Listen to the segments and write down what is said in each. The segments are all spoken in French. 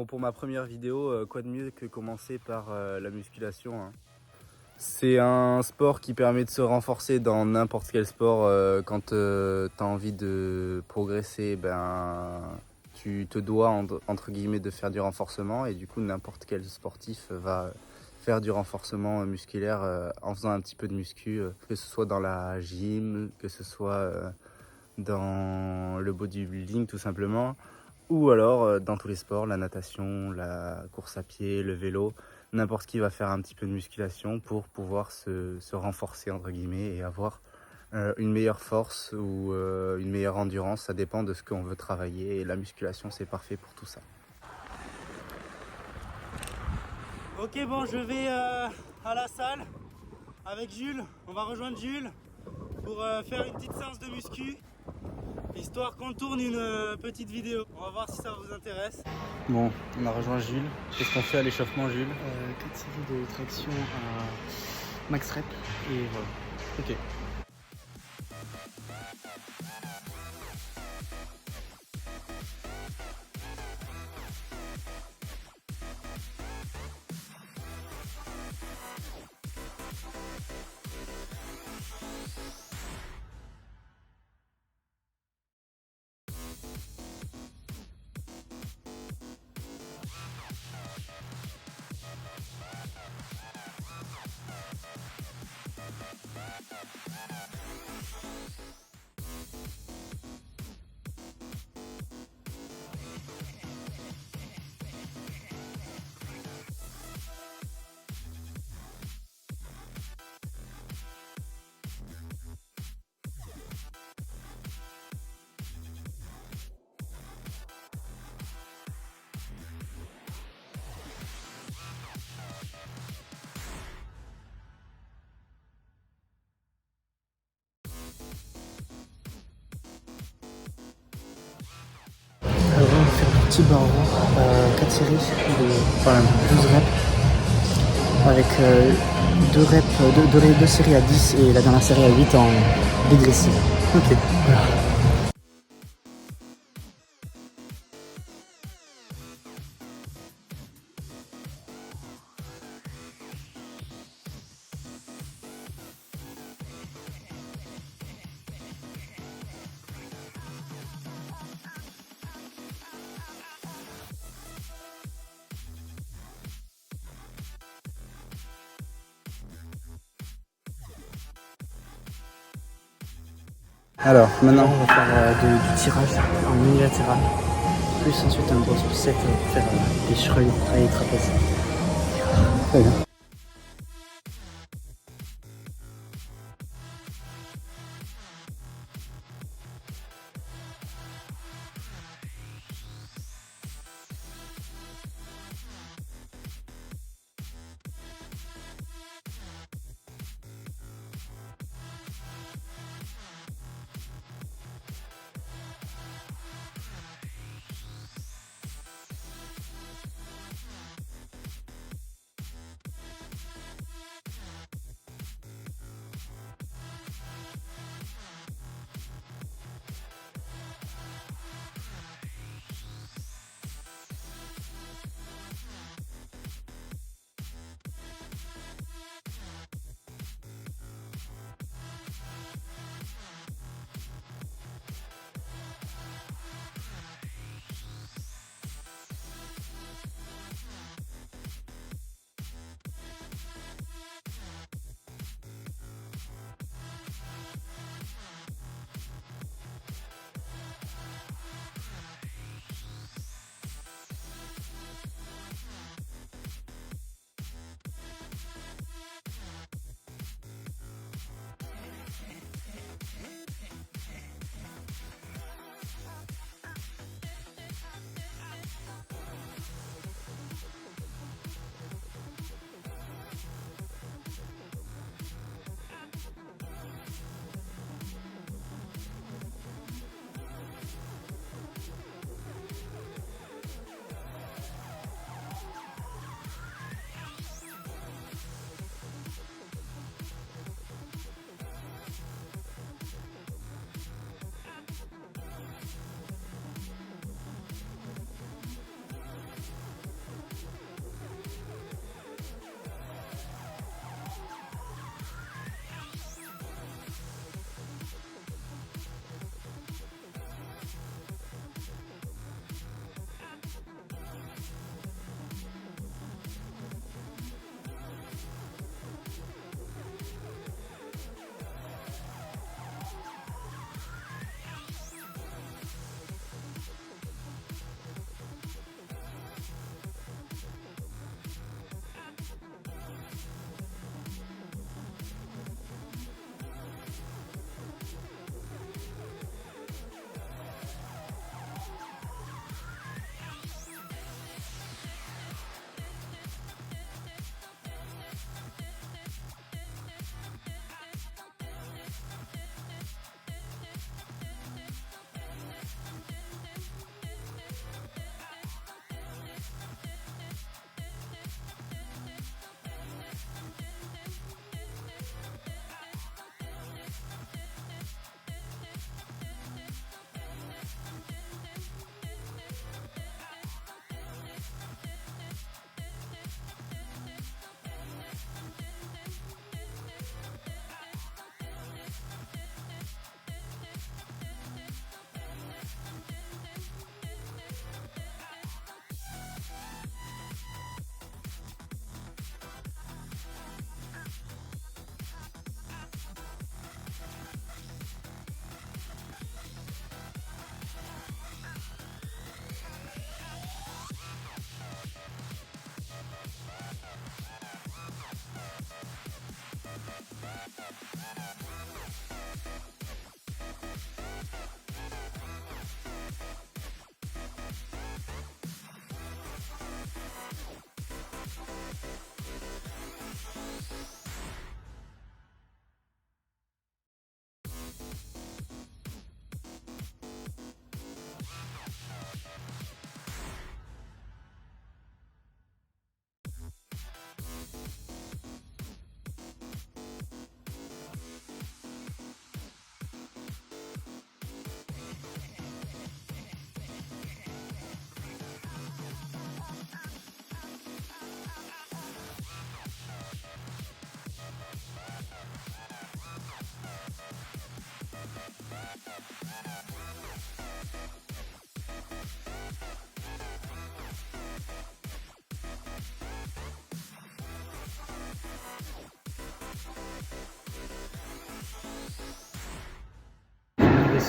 Bon, pour ma première vidéo, quoi de mieux que commencer par la musculation, hein. C'est un sport qui permet de se renforcer dans n'importe quel sport. Quand tu as envie de progresser, tu te dois entre guillemets de faire du renforcement, et du coup n'importe quel sportif va faire du renforcement musculaire en faisant un petit peu de muscu, que ce soit dans la gym, que ce soit dans le bodybuilding tout simplement, ou alors dans tous les sports, la natation, la course à pied, le vélo. N'importe qui va faire un petit peu de musculation pour pouvoir se renforcer entre guillemets et avoir une meilleure force ou une meilleure endurance. Ça dépend de ce qu'on veut travailler, et la musculation c'est parfait pour tout ça. Ok, bon, je vais à la salle avec Jules. On va rejoindre Jules pour faire une petite séance de muscu, histoire qu'on tourne une petite vidéo. On va voir si ça vous intéresse. Bon, on a rejoint Jules. Qu'est-ce qu'on fait à l'échauffement, Jules? 4 séries de traction à max rep et voilà. Ok. Alors on va faire du petit barreau, 4 séries de 12 reps avec 2 séries à 10 et la dernière série à 8 en dégressive. Ok. Voilà. Alors, maintenant, On va faire du tirage en unilatéral, plus ensuite un gros set pour faire des chevreuils, travailler les trapèzes. très bien.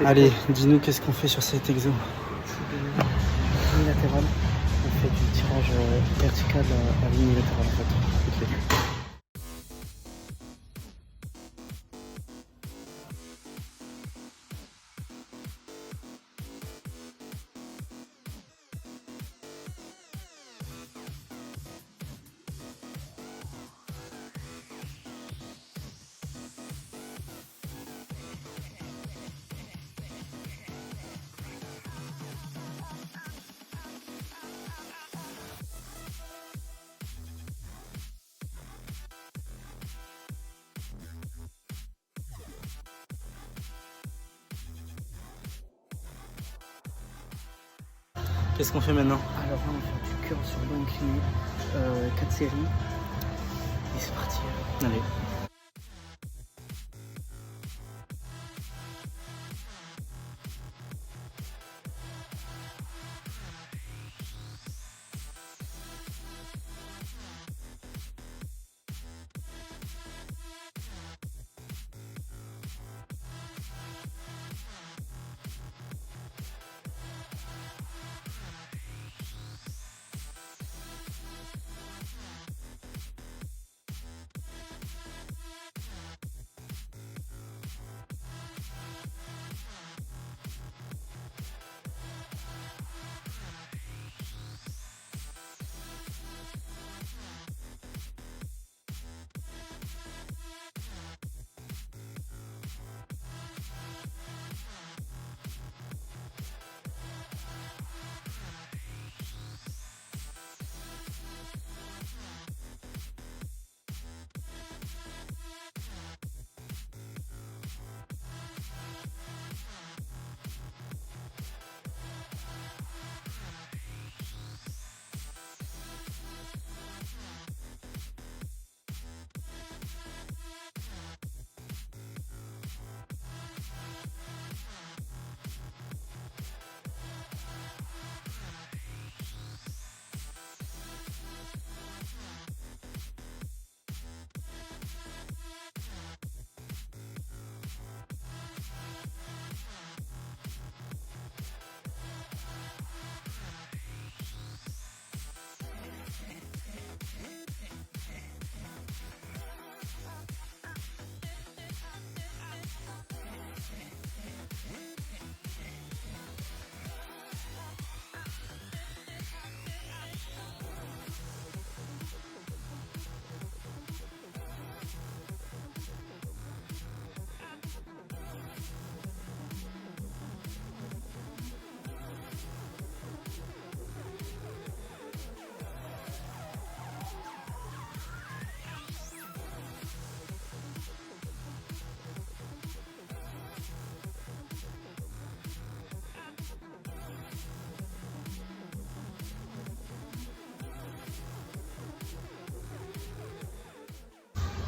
Allez, dis-nous qu'est-ce qu'on fait sur cet exo. Unilatéral. On fait du tirage vertical à l'unilatéral en fait. Ok. Qu'est-ce qu'on fait maintenant? Alors là, on va faire du curl sur dos incliné, 4 séries. Et c'est parti. Allez.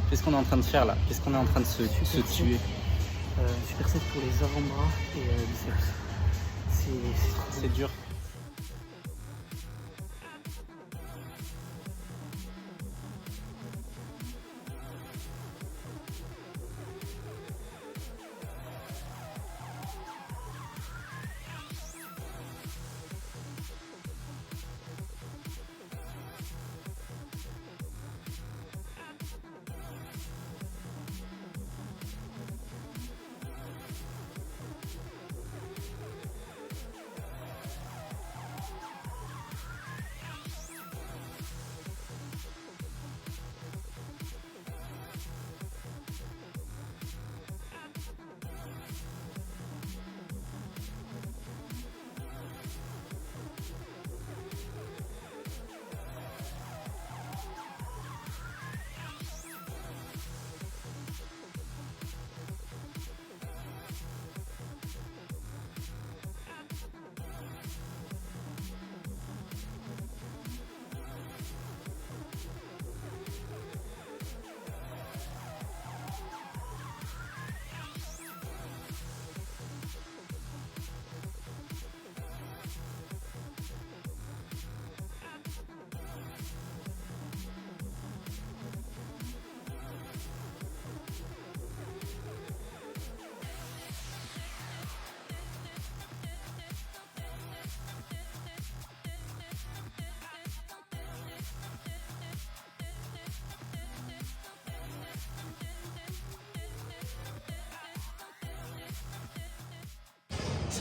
Qu'est-ce qu'on est en train de faire là? Qu'est-ce qu'on est en train de se tuer? Superset pour les avant-bras et biceps. C'est dur.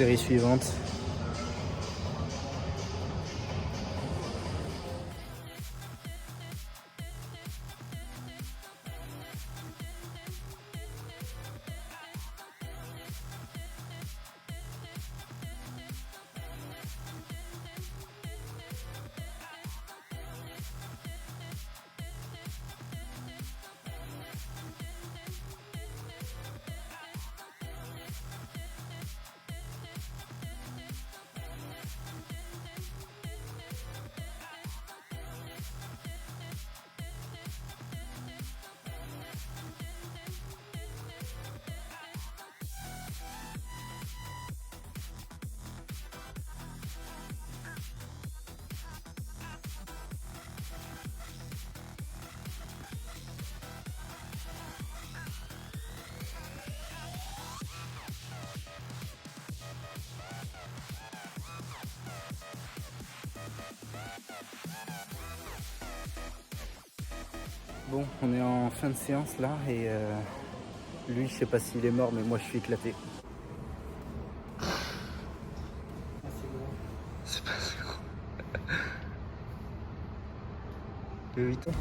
Série suivante. Bon, on est en fin de séance là et lui, je sais pas s'il est mort, mais moi je suis éclaté. C'est pas si gros. Le 8 ans.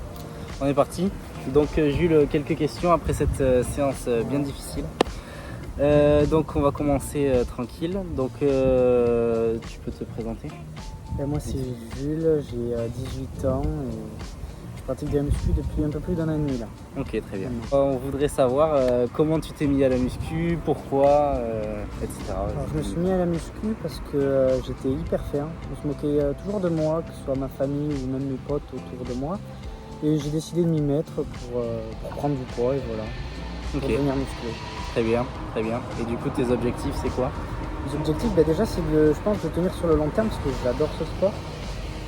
On est parti. Donc Jules, quelques questions après cette séance bien difficile. Donc on va commencer tranquille. Donc tu peux te présenter? Moi c'est Jules, j'ai 18 ans et je pratique de la muscu depuis un peu plus d'un an et demi là. Ok, très bien. On voudrait savoir comment tu t'es mis à la muscu, pourquoi, etc. Alors, je me suis mis à la muscu parce que j'étais hyper fin. Je me moquais toujours de moi, que ce soit ma famille ou même mes potes autour de moi. Et j'ai décidé de m'y mettre pour prendre du poids et voilà, pour devenir musclé. Très bien, très bien. Et du coup, tes objectifs, c'est quoi? Les objectifs, déjà, c'est je pense, de tenir sur le long terme parce que j'adore ce sport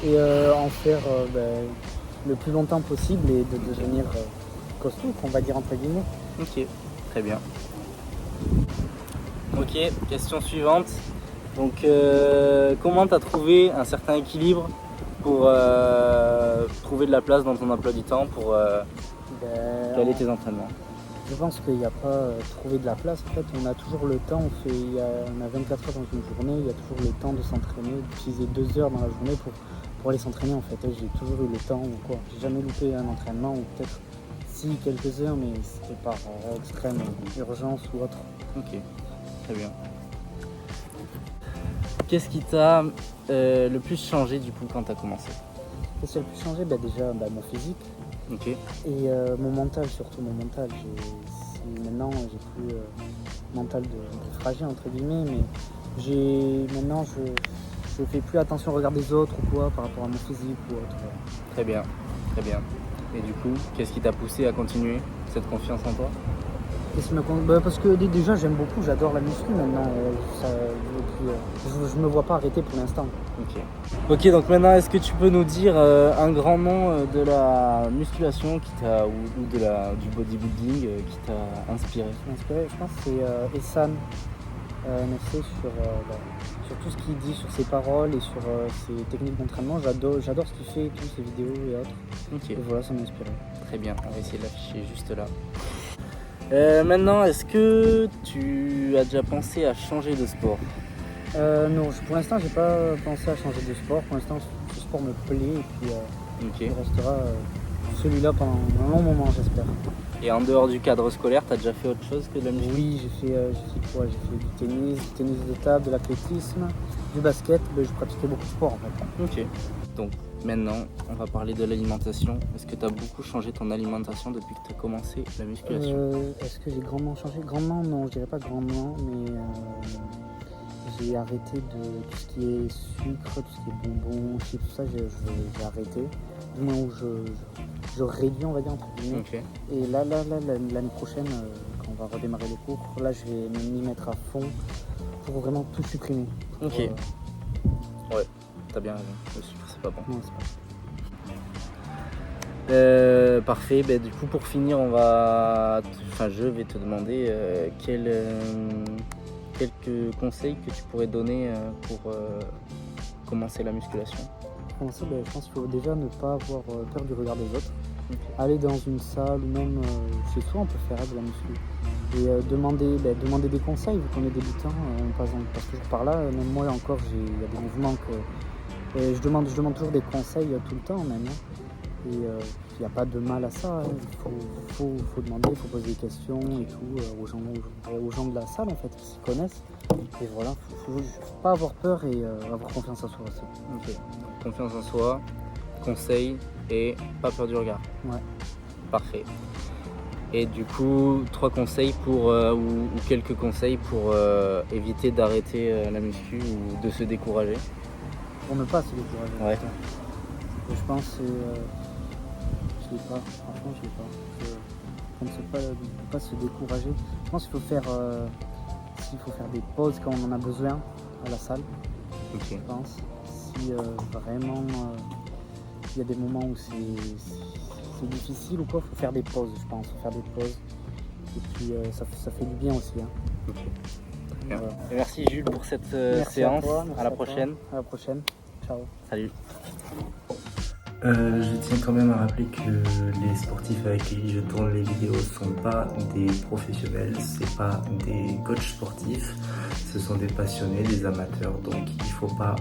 et en faire le plus longtemps possible et de devenir costaud, on va dire entre guillemets. Ok, très bien. Ok, question suivante. Donc, comment tu as trouvé un certain équilibre pour trouver de la place dans ton emploi du temps pour caler tes entraînements? Je pense qu'il n'y a pas trouvé de la place. En fait, on a toujours le temps. On a 24 heures dans une journée. Il y a toujours le temps de s'entraîner, d'utiliser 2 heures dans la journée pour aller s'entraîner. En fait, j'ai toujours eu le temps. J'ai jamais loupé un entraînement ou peut-être si quelques heures, mais c'était par extrême urgence ou autre. Ok, très bien. Qu'est-ce qui t'a le plus changé du coup quand tu as commencé? Qu'est-ce qui a le plus changé? Déjà mon physique. Ok. Et mon mental, surtout mon mental. Maintenant, j'ai plus mental de fragile entre guillemets, mais maintenant je fais plus attention au regard des autres ou quoi par rapport à mon physique ou autre. Très bien, très bien. Et du coup, qu'est-ce qui t'a poussé à continuer cette confiance en toi? Parce que déjà j'aime beaucoup, j'adore la muscu maintenant. Je me vois pas arrêter pour l'instant. Ok, donc maintenant est-ce que tu peux nous dire un grand nom de la musculation qui t'a ou du bodybuilding qui t'a inspiré? Je pense que c'est Essan NFC sur tout ce qu'il dit, sur ses paroles et sur ses techniques d'entraînement. J'adore ce qu'il fait, toutes ses vidéos et autres. Ok. Et voilà, ça m'a inspiré. Très bien, on va essayer de l'afficher juste là. Maintenant, est-ce que tu as déjà pensé à changer de sport? Non, pour l'instant, j'ai pas pensé à changer de sport. Pour l'instant, ce sport me plaît et puis il restera celui-là pendant un long moment, j'espère. Et en dehors du cadre scolaire, tu as déjà fait autre chose que de la muscu? Oui, j'ai fait quoi? J'ai fait du tennis de table, de l'athlétisme, du basket. Je pratiquais beaucoup de sport en fait. Ok. Donc maintenant, on va parler de l'alimentation. Est-ce que tu as beaucoup changé ton alimentation depuis que tu as commencé la musculation? Est-ce que j'ai grandement changé? Grandement, non, je dirais pas grandement, mais j'ai arrêté de tout ce qui est sucre, tout ce qui est bonbons, chips, tout ça, j'ai arrêté. Du moins où je réduis, on va dire, entre guillemets. Okay. Et là, l'année prochaine, quand on va redémarrer les cours, là, je vais m'y mettre à fond pour vraiment tout supprimer. Ok. Ouais, t'as bien raison. Le sucre, c'est pas bon. Non, c'est pas. Parfait. Du coup, pour finir, je vais te demander quelques conseils que tu pourrais donner pour commencer la musculation. Pour commencer, je pense qu'il faut déjà ne pas avoir peur du regard des autres. Okay. Aller dans une salle ou même chez soi, on peut faire de la muscu. Et demander des conseils, vu qu'on est débutant, par exemple, parce que par là, même moi encore, il y a des mouvements que je demande toujours des conseils tout le temps même. Et il n'y a pas de mal à ça, hein. Il faut demander, il faut poser des questions et tout aux gens de la salle en fait, qui s'y connaissent. Et voilà, faut pas avoir peur et avoir confiance en soi aussi. Ok. Confiance en soi, conseil et pas peur du regard. Ouais. Parfait. Et du coup, 3 conseils ou quelques conseils pour éviter d'arrêter la muscu ou de se décourager. Pour ne pas se décourager. Ouais. Et je pense que je l'ai pas, franchement je l'ai pas. Pour ne pas se décourager. Je pense qu'il faut faire des pauses quand on en a besoin à la salle. Ok. Je pense. Si vraiment il y a des moments où c'est difficile ou quoi, il faut faire des pauses, je pense. Faut faire des pauses. Et puis ça fait du bien aussi. Hein. Ok. Très bien. Voilà. Et merci Jules pour cette Merci séance. à toi, merci à la toi. prochaine. À la prochaine. Ciao. Salut. Je tiens quand même à rappeler que les sportifs avec qui je tourne les vidéos sont pas des professionnels, c'est pas des coachs sportifs, ce sont des passionnés, des amateurs, donc il faut pas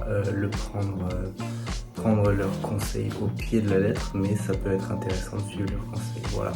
prendre leurs conseils au pied de la lettre, mais ça peut être intéressant de suivre leurs conseils. Voilà.